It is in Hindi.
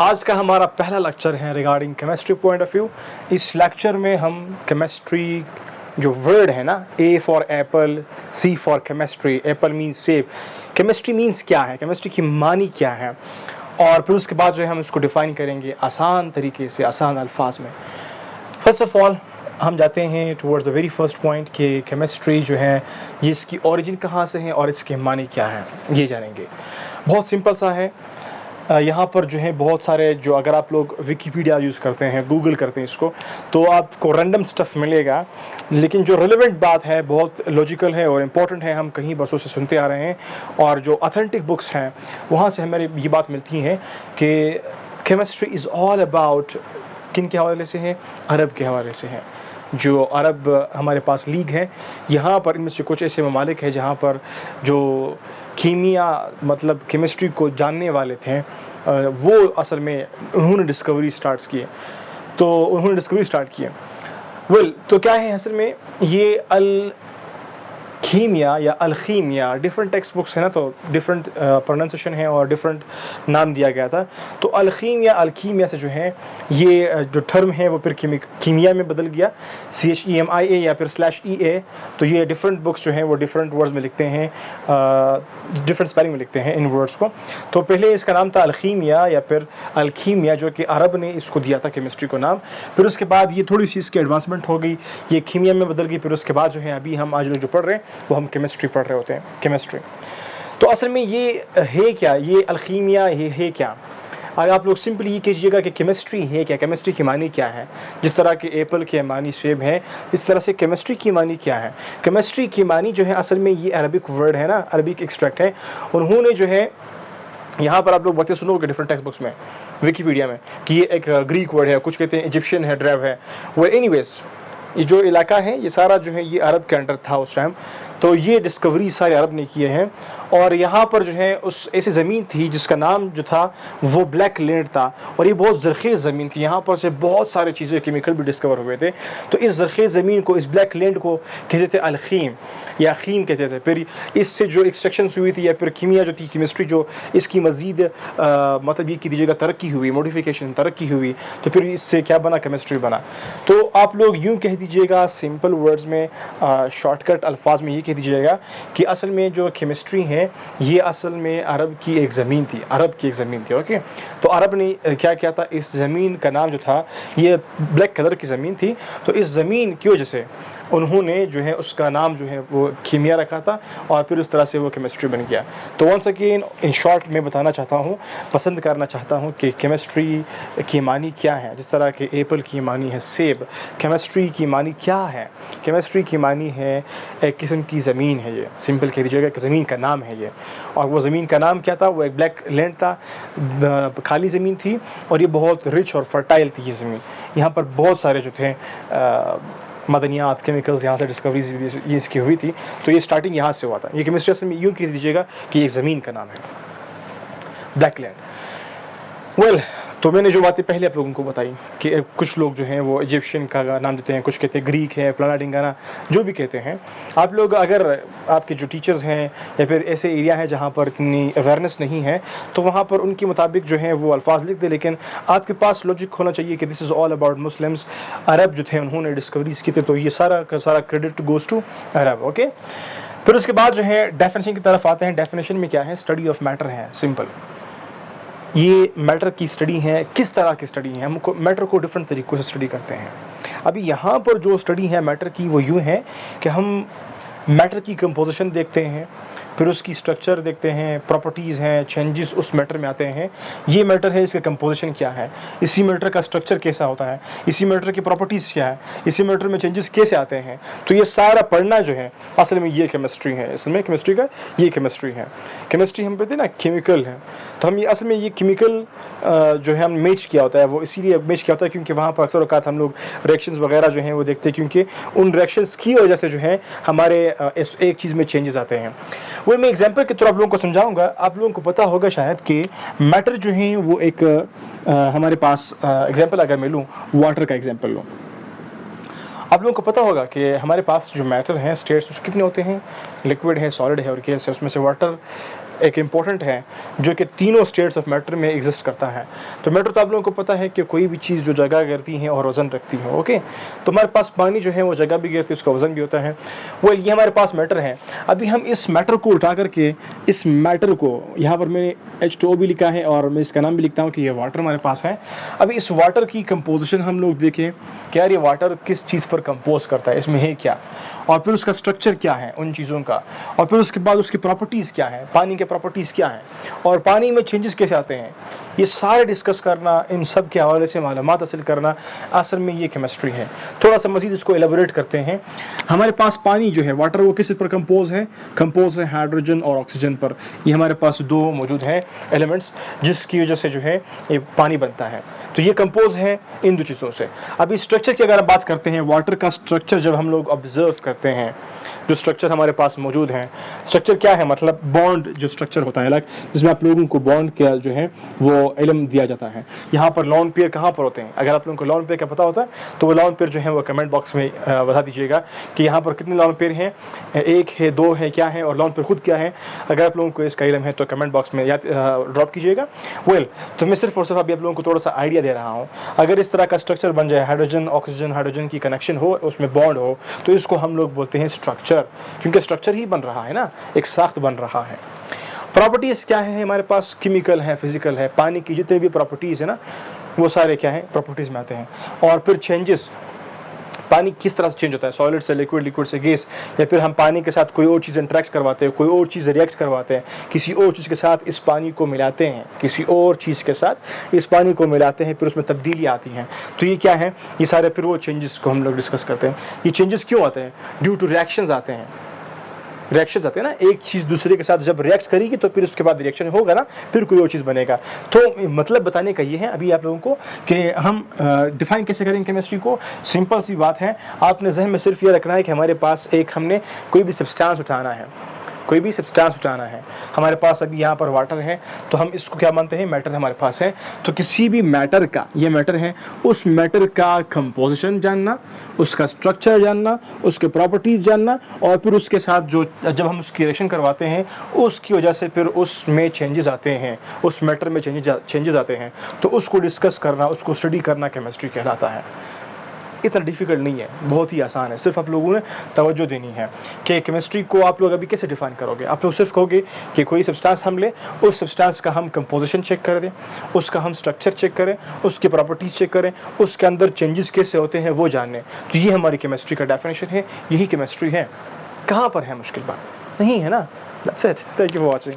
आज का हमारा पहला लेक्चर है regarding chemistry point of view. इस लेक्चर में हम केमिस्ट्री जो वर्ड है ना, A for apple, C for chemistry, apple means सेब, केमिस्ट्री मीन्स क्या है, केमिस्ट्री की मानी क्या है, और फिर उसके बाद जो है हम इसको डिफ़ाइन करेंगे आसान तरीके से, आसान अल्फाज में। फर्स्ट ऑफ ऑल हम जाते हैं towards the very first point कि केमिस्ट्री जो है ये इसकी ओरिजिन कहाँ से है और इसके मानी क्या है, ये जानेंगे। बहुत सिंपल सा है। यहाँ पर जो है बहुत सारे, जो अगर आप लोग विकीपीडिया यूज़ करते हैं, गूगल करते हैं इसको, तो आपको रैंडम स्टफ़ मिलेगा, लेकिन जो रेलेवेंट बात है, बहुत लॉजिकल है और इम्पॉर्टेंट है, हम कहीं बरसों से सुनते आ रहे हैं, और जो ऑथेंटिक बुक्स हैं वहाँ से हमें ये बात मिलती है कि केमिस्ट्री इज़ ऑल अबाउट, किन के हवाले से है, अरब के हवाले से है। जो अरब हमारे पास लीग है, यहाँ पर इनमें से कुछ ऐसे ममालिक हैं जहाँ पर जो कीमिया मतलब केमिस्ट्री को जानने वाले थे, वो असल में उन्होंने डिस्कवरी स्टार्ट किए। तो क्या है असल में, ये कीमिया या अलखीमिया, डिफरेंट टेक्स्ट बुक्स है ना, तो डिफरेंट प्रोनाउंसिएशन है और डिफरेंट नाम दिया गया था। तो अलखीमिया, अलकीमिया से जो है ये जो टर्म है वो फिर कीमिया में बदल गया, CHEMIA या फिर /EA। तो ये डिफरेंट बुक्स जो हैं वो डिफरेंट वर्ड्स में लिखते हैं, डिफरेंट स्पेलिंग में लिखते हैं इन वर्ड्स को। तो पहले इसका नाम था अलखीमिया या फिर अलकीमिया, जो कि अरब ने इसको दिया था केमिस्ट्री को नाम। फिर उसके बाद ये थोड़ी सी इसकी एडवांसमेंट हो गई, ये कीमिया में बदल गई। फिर उसके बाद जो है अभी हम आज लोग जो पढ़ रहे हैं वो हम केमिस्ट्री पढ़ रहे होते हैं, केमिस्ट्री। तो असल में ये है क्या, ये अलखीमिया ये है क्या? अगर आप लोग सिंपली ये कीजिएगा कि केमिस्ट्री है क्या, केमिस्ट्री की मानी क्या है। जिस तरह के एप्पल के मानी सेब है, इस तरह से केमिस्ट्री की मानी क्या है। केमिस्ट्री की मानी जो है असल में ये अरबिक वर्ड है ना, अरबिक एक्सट्रैक्ट है। उन्होंने जो है यहाँ पर आप लोग बातें सुनोगे डिफरेंट टेक्स्ट बुक्स में, विकीपीडिया में, कि ये एक ग्रीक वर्ड है, कुछ कहते हैं इजिप्शियन है, ड्रेव है। वेल एनीवेज, ये जो इलाका है ये सारा जो है ये अरब के अंडर था उस टाइम। तो ये डिस्कवरी सारे अरब ने किए हैं। और यहाँ पर जो है उस ऐसी ज़मीन थी जिसका नाम जो था वो ब्लैक लैंड था, और ये बहुत ज़रख़ेज़ ज़मीन थी। यहाँ पर से बहुत सारे चीज़ें, केमिकल भी डिस्कवर हुए थे। तो इस ज़रख़ेज़ ज़मीन को, इस ब्लैक लैंड को कहते थे अलखीम या खीम कहते थे। फिर इससे जो एक्सट्रैक्शन हुई थी या फिर कीमिया जो थी, केमिस्ट्री जो, इसकी मज़ीद मतलब ये की दीजिएगा तरक्की हुई, मॉडिफिकेशन तरक्की हुई, तो फिर इससे क्या बना, केमिस्ट्री बना। तो आप लोग यूँ कह दीजिएगा सिंपल वर्ड्स में, शॉर्टकट अल्फाज में ये कह दीजिएगा कि असल में जो केमिस्ट्री है ये असल में अरब की एक ज़मीन थी, अरब की एक ज़मीन थी। ओके, तो अरब ने क्या किया था, इस ज़मीन का नाम जो था, ये ब्लैक कलर की ज़मीन थी, तो इस ज़मीन की वजह से उन्होंने जो है उसका नाम जो है वो कीमिया रखा था, और फिर उस तरह से वो केमिस्ट्री बन गया। तो वंस अगेन इन शॉर्ट मैं बताना चाहता हूँ, पसंद करना चाहता हूँ कि केमिस्ट्री की मानी क्या है। जिस तरह के एप्पल की मानी है सेब, केमिस्ट्री की मानी क्या है? केमिस्ट्री की मानी है एक किस्म की ज़मीन है, ये सिंपल कह दीजिएगा कि ज़मीन का नाम है ये। और वो ज़मीन का नाम क्या था? वो एक ब्लैक लैंड था, खाली ज़मीन थी, और ये बहुत रिच और फर्टाइल थी ये ज़मीन। यहाँ पर बहुत सारे जो थे मदनियात, केमिकल्स, यहाँ से डिस्कवरीज ये इसकी हुई थी। तो ये स्टार्टिंग यहाँ से हुआ था। ये केमिस्ट्री असल में यूँ कह दीजिएगा कि एक ज़मीन का नाम है, ब्लैक लैंड। वेल, तो मैंने जो बातें पहले आप लोगों को बताई कि कुछ लोग जो हैं वो इजिप्शियन का नाम देते हैं, कुछ कहते हैं ग्रीक है, फलाना ढिंगाना, जो भी कहते हैं। आप लोग, अगर आपके जो टीचर्स हैं या फिर ऐसे एरिया है जहाँ पर इतनी अवेयरनेस नहीं है, तो वहाँ पर उनके मुताबिक जो है वो अल्फाज लिख दे, लेकिन आपके पास लॉजिक होना चाहिए कि this is all about Muslims. अरब जो थे उन्होंने डिस्कवरीज की थी, तो ये सारा का सारा credit goes to Arab. Okay, फिर उसके बाद जो है डेफिनेशन की तरफ आते हैं। डेफिनेशन में क्या है? स्टडी ऑफ मैटर है, सिंपल। ये मैटर की स्टडी है। किस तरह की स्टडी है? हम मैटर को डिफरेंट तरीक़ों से स्टडी करते हैं। अभी यहाँ पर जो स्टडी है मैटर की वो यूँ है कि हम मैटर की कंपोजिशन देखते हैं, फिर उसकी स्ट्रक्चर देखते हैं, प्रॉपर्टीज़ हैं, चेंजेस उस मैटर में आते हैं। ये मैटर है, इसका कंपोजिशन क्या है, इसी मैटर का स्ट्रक्चर कैसा होता है, इसी मैटर की प्रॉपर्टीज़ क्या है, इसी मैटर में चेंजेस कैसे आते हैं। तो ये सारा पढ़ना जो है असल में ये केमिस्ट्री है। असल में केमिस्ट्री का ये केमिस्ट्री है। केमिस्ट्री हम कहते हैं ना केमिकल है, तो हम ये असल में ये केमिकल जो है हम मैच किया होता है, वो इसीलिए मैच किया होता है क्योंकि वहाँ पर अक्सर औक़ात हम लोग रिएक्शंस वगैरह जो हैं वो देखते हैं, क्योंकि उन रिएक्शंस की वजह से जो है हमारे इस एक चीज़ में चेंजेस आते हैं। वो मैं एग्जांपल के तौर आप लोगों को समझाऊंगा। आप लोगों को पता होगा शायद कि मैटर जो है वो एक हमारे पास एग्जांपल अगर मैं लूँ, वाटर का एग्जांपल लूँ, आप लोगों को पता होगा कि हमारे पास जो मैटर हैं, स्टेट्स कितने होते हैं? लिक्विड है, सॉलिड है और गैस है। उसमें से वाटर एक इम्पॉर्टेंट है जो कि तीनों स्टेट्स ऑफ मैटर में एग्जिस्ट करता है। तो मैटर तो आप लोगों को पता है कि कोई भी चीज़ जो जगह करती है और वज़न रखती है, ओके। तो हमारे पास पानी जो है वो जगह भी गिरती है, उसका वज़न भी होता है। वो ये हमारे पास मैटर है। अभी हम इस मैटर को उठा करके इस मैटर को, यहाँ पर मैंने H2O भी लिखा है और मैं इसका नाम भी लिखता हूँ कि ये वाटर हमारे पास है। अभी इस वाटर की कंपोजिशन हम लोग देखें कि यार ये वाटर किस चीज़ पर कंपोज करता है, इसमें है क्या, और फिर उसका स्ट्रक्चर क्या है उन चीज़ों का, और फिर उसके बाद उसकी प्रॉपर्टीज़ क्या है, पानी के प्रॉपर्टीज़ क्या हैं, और पानी में चेंजेस कैसे आते हैं, ये सारे डिस्कस करना, इन सब के हवाले से मालूमात हासिल करना, असल में ये केमिस्ट्री है। थोड़ा सा मज़ीद इसको एलेबोरेट करते हैं। हमारे पास पानी जो है वाटर, वो किस पर कंपोज है? कंपोज है हाइड्रोजन और ऑक्सीजन पर। ये हमारे पास दो मौजूद हैं एलिमेंट्स जिसकी वजह से जो है ये पानी बनता है। तो ये कंपोज है इन दो चीज़ों से। अभी स्ट्रक्चर की अगर बात करते हैं, वाटर का स्ट्रक्चर जब हम लोग ऑब्जर्व करते हैं, जो स्ट्रक्चर हमारे पास मौजूद है, स्ट्रक्चर क्या है? मतलब बॉन्ड जो स्ट्रक्चर होता है, जिसमें आप लोगों को बॉन्ड का जो है वो इल्म दिया जाता है। यहाँ पर लॉन पेयर कहाँ पर होते हैं? अगर आप लोगों को लॉन पेयर का पता होता है तो वो लॉन पेयर जो है वो कमेंट बॉक्स में बता दीजिएगा कि यहाँ पर कितने लॉन पेयर हैं, एक है, दो है, क्या है, और लॉन पेयर खुद क्या है। अगर आप लोगों को इसका इल्म है तो कमेंट बॉक्स में याद ड्रॉप कीजिएगा। तो मैं सिर्फ और सिर्फ अभी आप लोगों को थोड़ा सा आइडिया दे रहा हूँ। अगर इस तरह का स्ट्रक्चर बन जाए, हाइड्रोजन ऑक्सीजन हाइड्रोजन की कनेक्शन हो, उसमें बॉन्ड हो, तो इसको हम लोग बोलते हैं स्ट्रक्चर, क्योंकि स्ट्रक्चर ही बन रहा है ना, एक साख्त बन रहा है। प्रॉपर्टीज़ क्या है हमारे पास? केमिकल है, फिजिकल है, पानी की जितने भी प्रॉपर्टीज़ है ना वो सारे क्या है? प्रॉपर्टीज़ में आते हैं। और फिर चेंजेस, पानी किस तरह से चेंज होता है, सॉलिड से लिक्विड, लिक्विड से गैस, या फिर हम पानी के साथ कोई और चीज़ इंटरेक्ट करवाते हैं, कोई और चीज़ रिएक्ट करवाते हैं, किसी और चीज़ के साथ इस पानी को मिलाते हैं, किसी और चीज़ के साथ इस पानी को मिलाते हैं, फिर उसमें तब्दीली आती हैं। तो ये क्या है? ये सारे फिर वो चेंजेस को हम लोग डिस्कस करते हैं। ये चेंजेस क्यों आते हैं? ड्यू टू रिएक्शंस आते हैं। रिएक्शंस आते हैं ना, एक चीज़ दूसरे के साथ जब रिएक्ट करेगी तो फिर उसके बाद रिएक्शन होगा ना, फिर कोई और चीज़ बनेगा। तो मतलब बताने का ये है अभी आप लोगों को कि हम डिफाइन कैसे करें केमिस्ट्री को। सिंपल सी बात है, आपने जहन में सिर्फ ये रखना है कि हमारे पास हमने कोई भी सब्सटेंस उठाना है, कोई भी सब्सटेंस उठाना है। हमारे पास अभी यहाँ पर वाटर है, तो हम इसको क्या मानते हैं? मैटर हमारे पास है। तो किसी भी मैटर का, ये मैटर है, उस मैटर का कंपोजिशन जानना, उसका स्ट्रक्चर जानना, उसके प्रॉपर्टीज़ जानना, और फिर उसके साथ जो जब हम उसकी रिएक्शन करवाते हैं उसकी वजह से फिर उसमें चेंजेस आते हैं, उस मैटर में चेंजेस आते हैं, तो उसको डिस्कस करना, उसको स्टडी करना केमिस्ट्री कहलाता है। इतना डिफिकल्ट नहीं है, बहुत ही आसान है। सिर्फ आप लोगों ने तवज्जो देनी है कि केमिस्ट्री को आप लोग अभी कैसे डिफाइन करोगे। आप लोग सिर्फ कहोगे कि कोई सब्सटेंस हम ले, उस सब्सटेंस का हम कंपोजिशन चेक कर दें, उसका हम स्ट्रक्चर चेक करें, उसकी प्रॉपर्टीज़ चेक करें, उसके अंदर चेंजेस कैसे होते हैं वो जानें। तो ये हमारी केमिस्ट्री का डेफिनेशन है, यही केमिस्ट्री है। कहाँ पर है मुश्किल बात? नहीं है ना। That's it, thank you for watching.